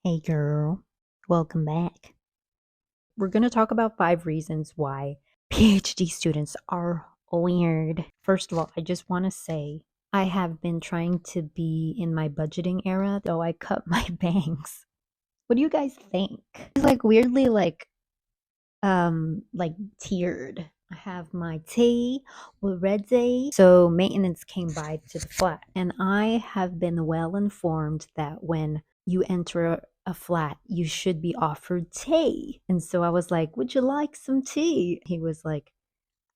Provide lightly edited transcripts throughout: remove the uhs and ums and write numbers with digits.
Hey girl, welcome back. We're going to talk about 5 reasons why PhD students are weird. First of all, I just want to say I have been trying to be in my budgeting era, though I cut my bangs. What do you guys think? It's like weirdly like tiered. I have my tea with red tea. So maintenance came by to the flat, and I have been well informed that when you enter a flat, you should be offered tea. And so I was like, "Would you like some tea?" He was like,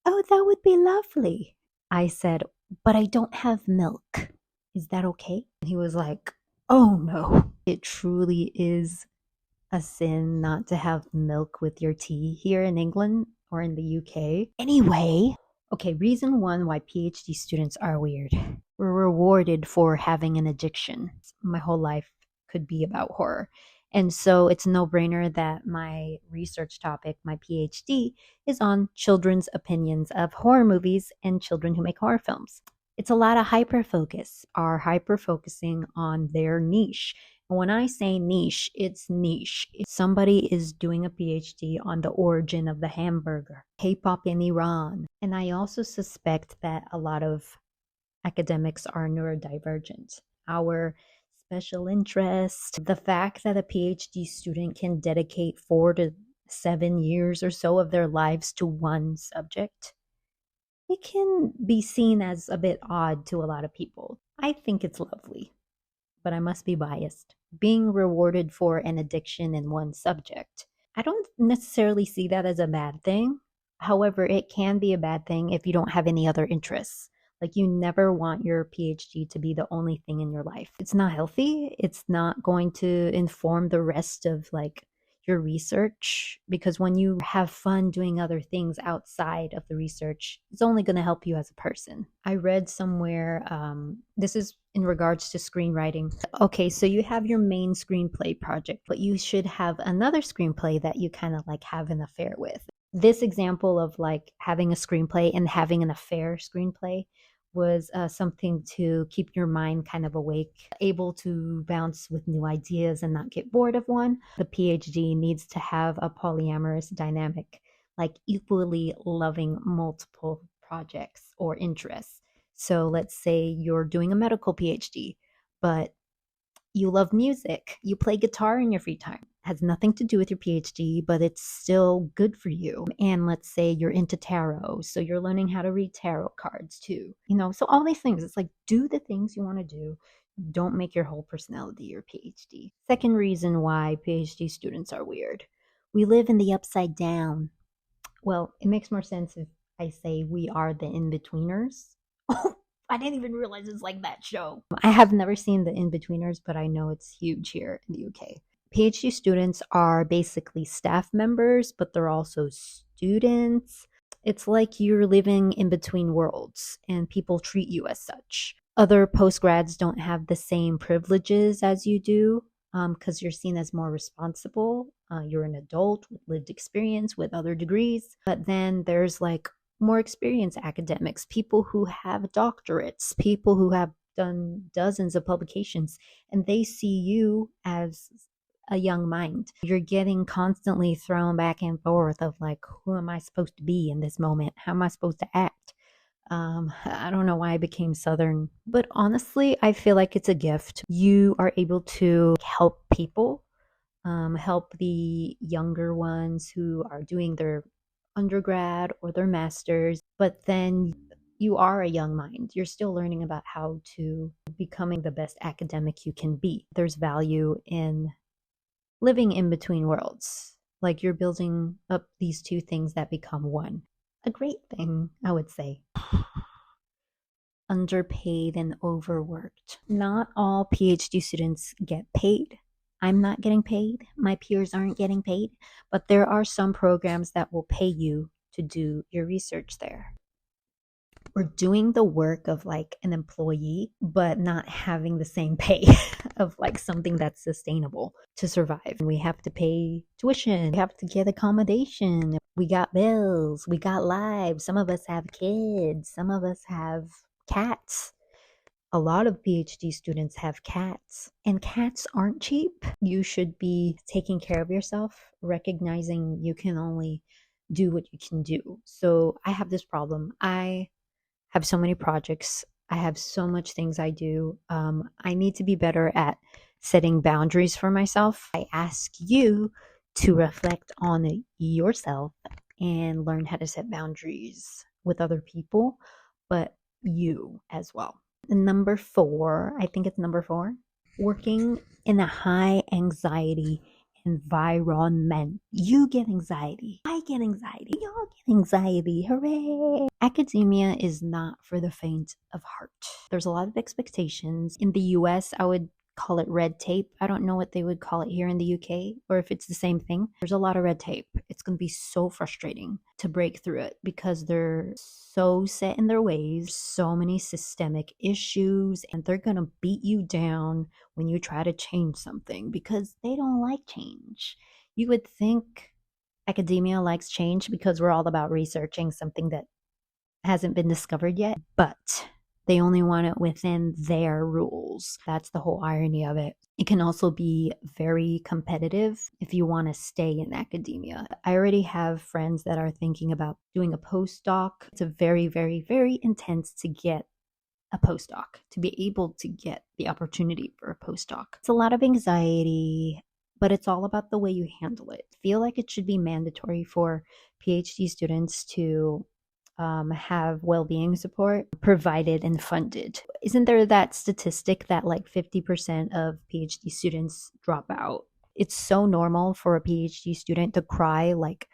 "Oh, that would be lovely." I said, "But I don't have milk. Is that okay?" And he was like, "Oh no, it truly is a sin not to have milk with your tea here in England or in the UK. Anyway, okay, reason one why PhD students are weird. We're rewarded for having an addiction. My whole life could be about horror. And so it's a no brainer that my research topic, my PhD, is on children's opinions of horror movies and children who make horror films. It's a lot of hyperfocus, are hyper focusing on their niche. And when I say niche, it's niche. If somebody is doing a PhD on the origin of the hamburger, K-pop in Iran. And I also suspect that a lot of academics are neurodivergent. Our special interest, the fact that a PhD student can dedicate 4 to 7 years or so of their lives to one subject, it can be seen as a bit odd to a lot of people. I think it's lovely, but I must be biased. Being rewarded for an addiction in one subject, I don't necessarily see that as a bad thing. However, it can be a bad thing if you don't have any other interests. Like, you never want your PhD to be the only thing in your life. It's not healthy. It's not going to inform the rest of like your research, because when you have fun doing other things outside of the research, it's only going to help you as a person. I read somewhere, this is in regards to screenwriting. Okay, so you have your main screenplay project, but you should have another screenplay that you kind of like have an affair with. This example of like having a screenplay and having an affair screenplay was something to keep your mind kind of awake, able to bounce with new ideas and not get bored of one. The PhD needs to have a polyamorous dynamic, like equally loving multiple projects or interests. So let's say you're doing a medical PhD, but you love music, you play guitar in your free time. Has nothing to do with your PhD, but it's still good for you. And let's say you're into tarot, so you're learning how to read tarot cards too. So all these things, it's like, do the things you want to do. Don't make your whole personality your PhD. Second reason why PhD students are weird. We live in the upside down. Well, it makes more sense if I say we are the in-betweeners. I didn't even realize it's like that show. I have never seen the in-betweeners, but I know it's huge here in the UK. PhD students are basically staff members, but they're also students. It's like you're living in between worlds, and people treat you as such. Other postgrads don't have the same privileges as you do, because you're seen as more responsible. You're an adult with lived experience, with other degrees. But then there's like more experienced academics, people who have doctorates, people who have done dozens of publications, and they see you as a young mind. You're getting constantly thrown back and forth of like, who am I supposed to be in this moment? How am I supposed to act? I don't know why I became Southern, but honestly, I feel like it's a gift. You are able to help people, help the younger ones who are doing their undergrad or their masters, but then you are a young mind. You're still learning about how to becoming the best academic you can be. There's value in living in between worlds. Like, you're building up these two things that become one. A great thing, I would say. Underpaid and overworked. Not all PhD students get paid. I'm not getting paid. My peers aren't getting paid, but there are some programs that will pay you to do your research there. We're doing the work of like an employee, but not having the same pay of like something that's sustainable to survive. We have to pay tuition, we have to get accommodation, we got bills, we got lives. Some of us have kids, some of us have cats. A lot of PhD students have cats, and cats aren't cheap. You should be taking care of yourself, recognizing you can only do what you can do. So I have this problem. I have so many projects. I have so much things I do. I need to be better at setting boundaries for myself. I ask you to reflect on yourself and learn how to set boundaries with other people, but you as well. Number four, I think it's number four, working in a high anxiety environment. You get anxiety. I get anxiety. We all get anxiety. Hooray! Academia is not for the faint of heart. There's a lot of expectations. In the US, I would call it red tape. I don't know what they would call it here in the UK or if it's the same thing. There's a lot of red tape. It's going to be so frustrating to break through it because they're so set in their ways, so many systemic issues, and they're going to beat you down when you try to change something because they don't like change. You would think academia likes change because we're all about researching something that hasn't been discovered yet, but they only want it within their rules. That's the whole irony of it. It can also be very competitive if you want to stay in academia. I already have friends that are thinking about doing a postdoc. It's a very, very, very intense to get a postdoc, to be able to get the opportunity for a postdoc. It's a lot of anxiety, but it's all about the way you handle it. I feel like it should be mandatory for PhD students to have well-being support provided and funded. Isn't there that statistic that like 50% of PhD students drop out? It's so normal for a PhD student to cry like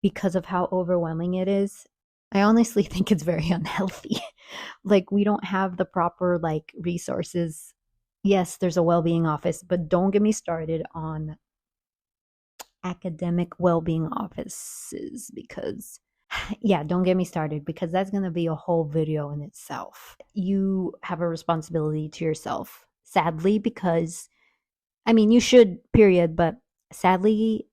because of how overwhelming it is. I honestly think it's very unhealthy. Like we don't have the proper like resources. Yes, there's a well-being office, but don't get me started on academic well-being offices because yeah, don't get me started because that's going to be a whole video in itself. You have a responsibility to yourself, sadly, because I mean, you should, period, but sadly,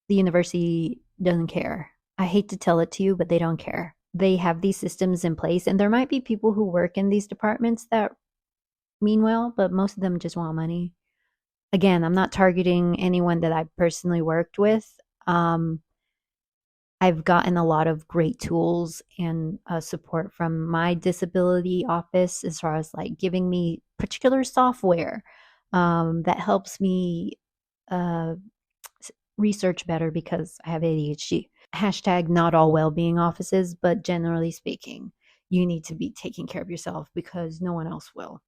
the university doesn't care. I hate to tell it to you, but they don't care. They have these systems in place, and there might be people who work in these departments that mean well, but most of them just want money. Again, I'm not targeting anyone that I personally worked with. Um, I've gotten a lot of great tools and support from my disability office as far as like giving me particular software that helps me uh, research better because I have ADHD. Hashtag not all well-being offices, but generally speaking, you need to be taking care of yourself because no one else will.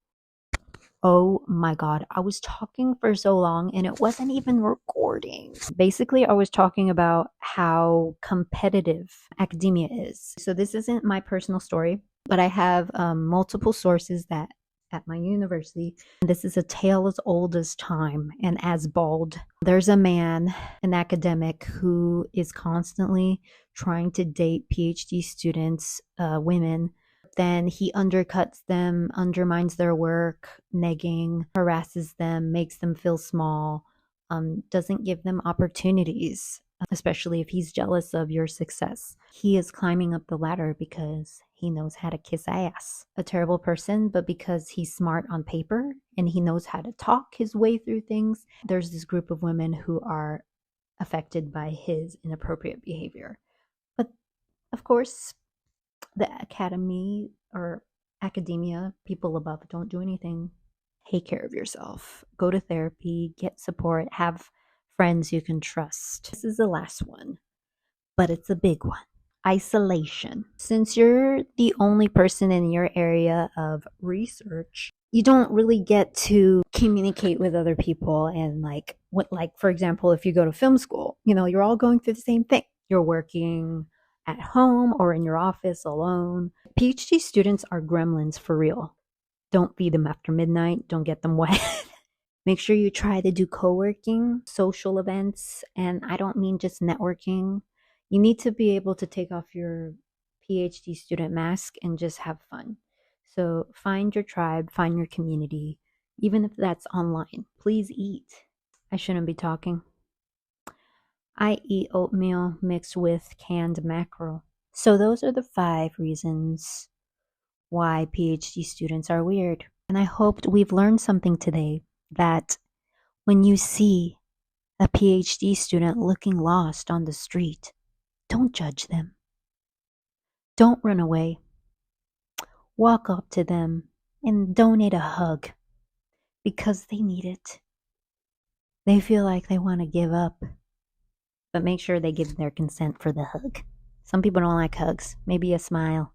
Oh my God, I was talking for so long and it wasn't even recording. Basically, I was talking about how competitive academia is. So, this isn't my personal story, but I have multiple sources that at my university. This is a tale as old as time and as bald. There's a man, an academic, who is constantly trying to date PhD students, women. Then he undercuts them, undermines their work, negging, harasses them, makes them feel small, doesn't give them opportunities, especially if he's jealous of your success. He is climbing up the ladder because he knows how to kiss ass. A terrible person, but because he's smart on paper and he knows how to talk his way through things, there's this group of women who are affected by his inappropriate behavior. But of course, the academy or academia, people above, don't do anything. Take care of yourself. Go to therapy, get support, have friends you can trust. This is the last one, but it's a big one. Isolation. Since you're the only person in your area of research, you don't really get to communicate with other people and like what, like for example, if you go to film school, you know, you're all going through the same thing. You're working at home or in your office alone. PhD students are gremlins for real. Don't feed them after midnight. Don't get them wet. Make sure you try to do co-working, social events, and I don't mean just networking. You need to be able to take off your PhD student mask and just have fun. So find your tribe, find your community, even if that's online. Please eat. I shouldn't be talking. I eat oatmeal mixed with canned mackerel. So those are the 5 reasons why PhD students are weird. And I hoped we've learned something today, that when you see a PhD student looking lost on the street, don't judge them. Don't run away. Walk up to them and donate a hug because they need it. They feel like they want to give up, but make sure they give their consent for the hug. Some people don't like hugs, maybe a smile,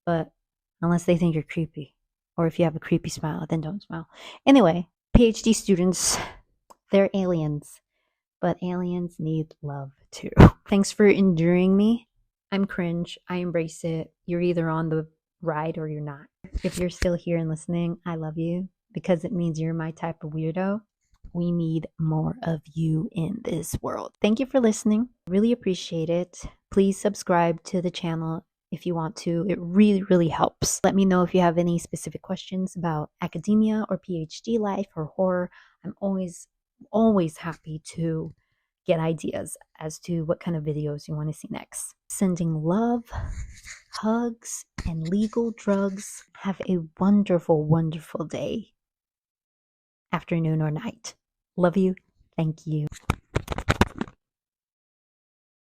but unless they think you're creepy, or if you have a creepy smile, then don't smile. Anyway, PhD students, they're aliens, but aliens need love too. Thanks for enduring me. I'm cringe. I embrace it. You're either on the ride or you're not. If you're still here and listening, I love you because it means you're my type of weirdo. We need more of you in this world. Thank you for listening. Really appreciate it. Please subscribe to the channel if you want to. It really, really helps. Let me know if you have any specific questions about academia or PhD life or horror. I'm always happy to get ideas as to what kind of videos you want to see next. Sending love, hugs, and legal drugs. Have a wonderful, wonderful day, afternoon, or night. Love you. Thank you.